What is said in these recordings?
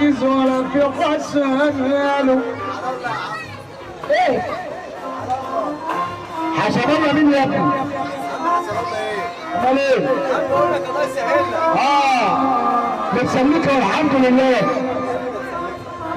عاجز ولا في قسماله. ايه حسب الله مين يا ابني؟ امال ايه؟ بقول لك الله يسهلها. بتسميك والحمد لله.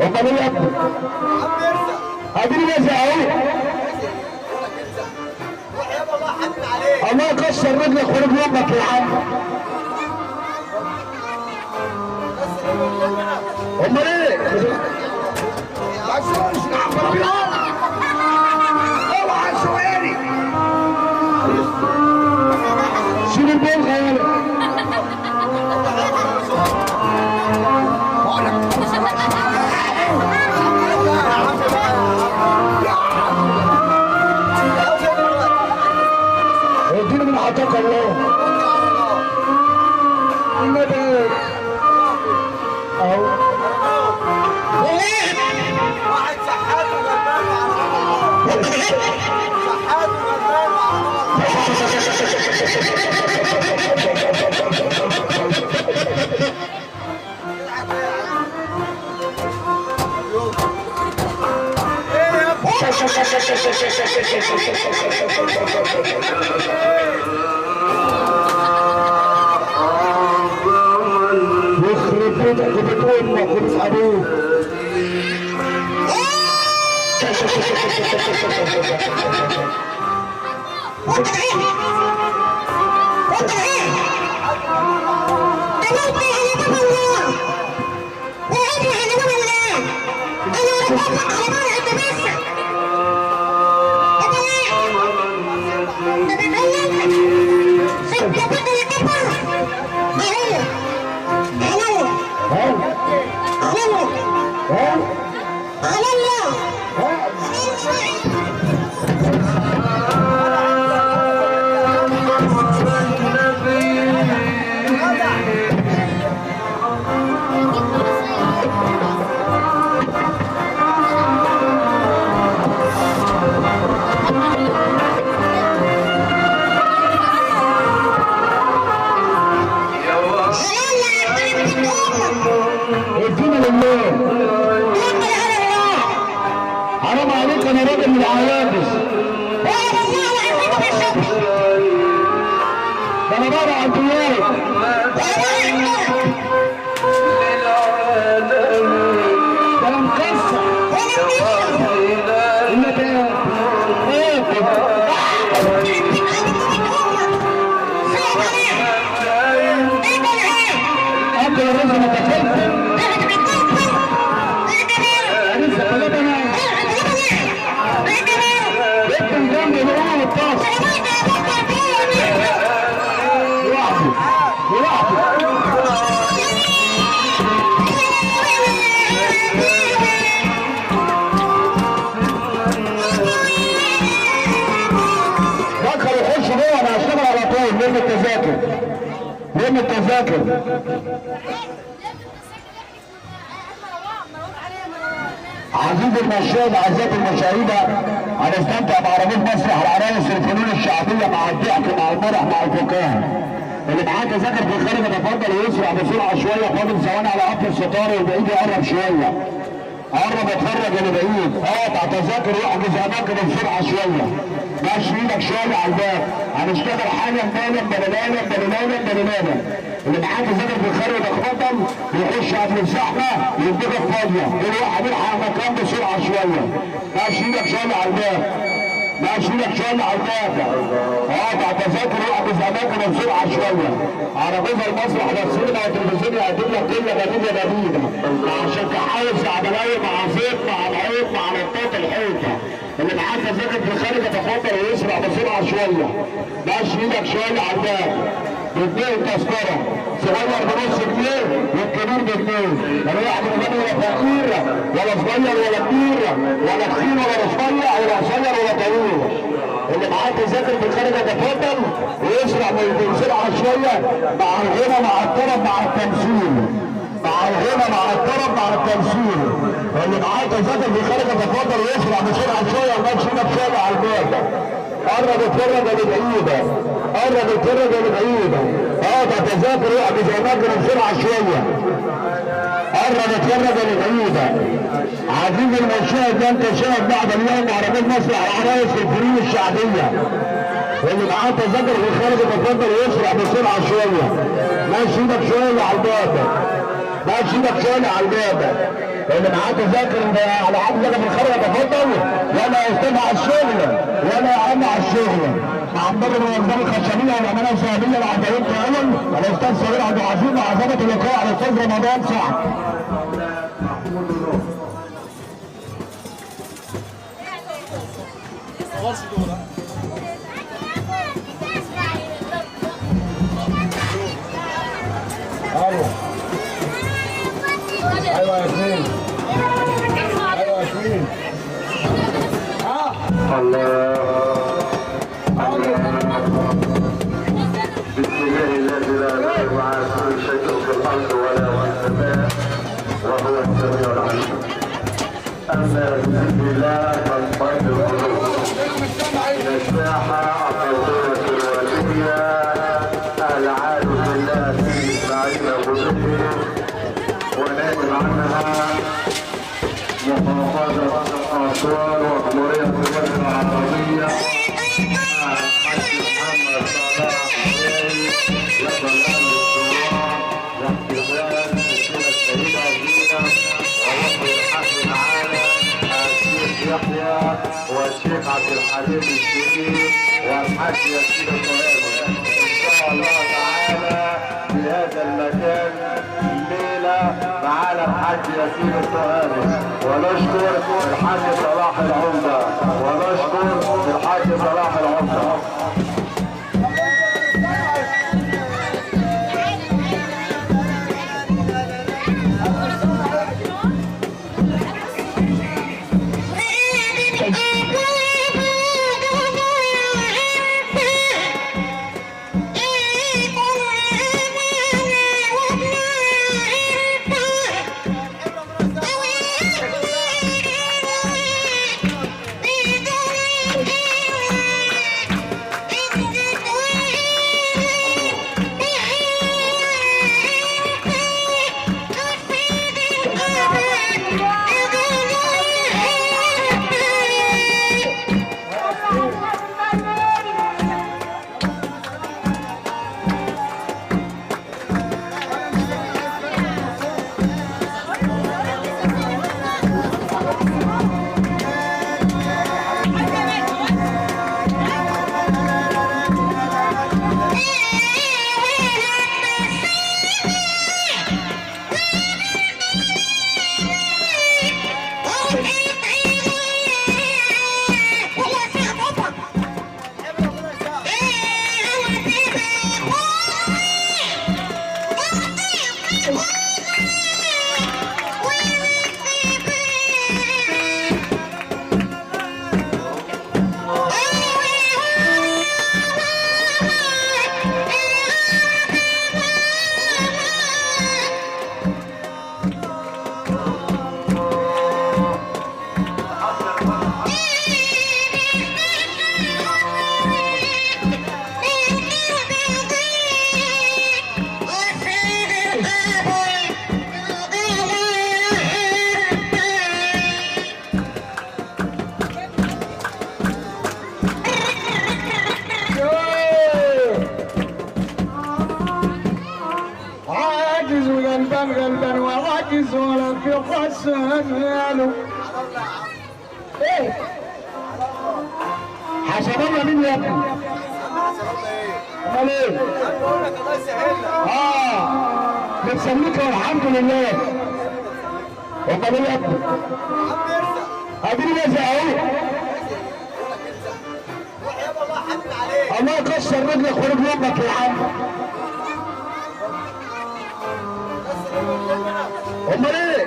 امال ايه يا ابني؟ اديني رزق اهو. روح يابا الله يحنن عليك. الله يكسر رجلك ورجل امك يا عم. امال ايه؟ اوعى سؤالي شيل البلغه يالا. اديني من عطاك الله. النبي اهو واحد شحات وغلبان وعربان. شحات وغلبان يخرب بيتك وبيت امك وبيت ابوك. ادينا لله. حرام عليك انا راجل من العيابس. ده انا بابا عبد الله. ده انا مكسر. انك انت يا رجل ما تفهم. لم التذاكر عزيزي المشاهد اعزائي المشاهدة هنستمتع بعربية مسرح العرايس الفنون الشعبية مع الضحك مع المرح مع الفكاهة. اللي معاه تذاكر في الخارج يتفضل ويسرع بسرعة شوية. فاضل ثواني على قفل الستار والبعيد يقرب شوية. قرب اتفرج اللي بعيد. اقطع تذاكر واحجز اماكن بسرعة شوية. ماشي ايدك شوية على الباب. هنشتغل حالا بالا بللالا. اللي معاه تذاكر في الخارج يتفضل يخش قبل الزحمة يديك فاضية. كل واحد يلحق مكان بسرعة شوية. ماشي ايدك شوية على الباب. ماشي ايدك شوية على الباب. اقطع تذاكر واحجز اماكن بسرعة شوية. عربية المسرح والسينما والتلفزيون يقدم لك كلمة جديدة مع شكاحية عملاوي مع زيت مع العيد مع نطاط الحيطة. اللي معاه تذاكر في الخارج يتفضل ويسرع بسرعة شوية. ماشي ايدك شوية على الباب. بجنيه التذكرة. صغير بنص جنيه والكبير بجنيه. لا واحد غني ولا فقير ولا صغير ولا كبير ولا تخين ولا رفيع ولا قصير ولا طويل. اللي معاه تذاكر في الخارج يتفضل ويسرع بسرعة شوية مع الغنى مع الطرب مع التمثيل. مع الغنى مع الطرب مع التمثيل. اللي معاه تذاكر في الخارج يتفضل ويسرع بسرعة شوية وماشي ايدك شوية على الباب. قرب اتفرج اللي بعيدة. قرب الدرجه اللي بعيده. ده تذاكر وقت زي ما كنا بسرعه شويه. قرب الدرجه اللي بعيده. عزيزي المشاهد ده انت شاهد بعد اليوم عربيه مسرح العرايس في الفنون الشعبيه. واللي معاه تذاكر في الخارج يتفضل يسرع بسرعه شويه. ماشي ايدك شويه على الباب. ماشي ايدك شويه على الباب. اللي معاه تذاكر على عقد في الخارج يتفضل. ولا يا استاذ على الشغل ولا يا عم على الشغل. مع مدرب الانظار الخشبيه والامانه الشعبيه العدويه الاول الاستاذ سمير عبد العزيز مع ظابط اللقاء على الاستاذ رمضان سعد. ايوه يا ياسمين. ايوه يا ياسمين. الله. بسم الله الذي لا يضر مع كل شيء في الارض ولا في السماء وهو السميع العليم. اما بسم الله فاطمئن القلوب. الساحه القويه الواليه العاد بالله في اسماعيل وبدره ونائب عنها محافظه اسوان وجمهوريه مصر العربيه. يحيى والشيخ عبد الحليم الشريف والحاج ياسين الطهيري ان شاء الله تعالى في هذا المكان الليله معانا الحاج ياسين الطهيري. ونشكر الحاج صلاح العمده ونشكر الحاج صلاح العمده. غلبان وعاجز ولا في قسم. ايه حسب الله مين يا ابني؟ امال ايه؟ بقول لك الله يسهلنا. بتسميك والحمد لله. امال ايه يا ابني؟ عم ارزق. اديني رزق اهو. روح يابا الله حنن عليك. الله يكسر رجلك ورجل امك يا عم. امال ايه؟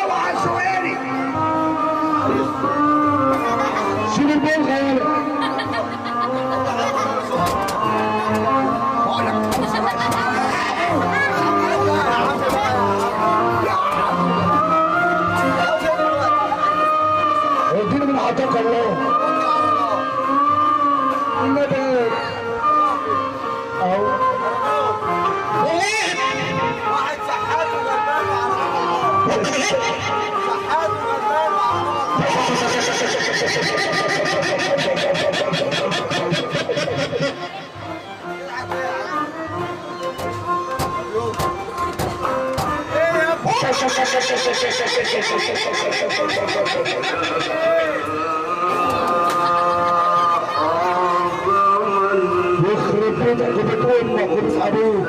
اوعى سؤالي شيل البلغه يالا. اديني من عطاك الله. شحات وغلبان وعمار. ايه يا ابني؟ يخرب بيتك وبيت امك وبيت ابوك.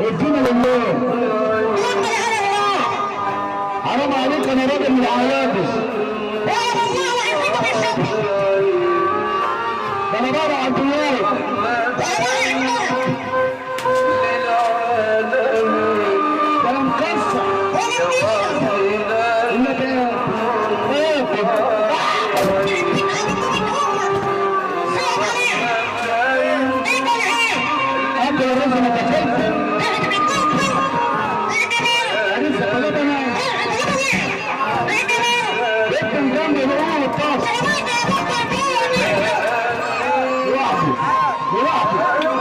ادينا لله. حرام عليك انا راجل من العيابس. ده انا بابا عبد الله. ده انا مكسر. انك انت يا رزق ما تخلف. لوحده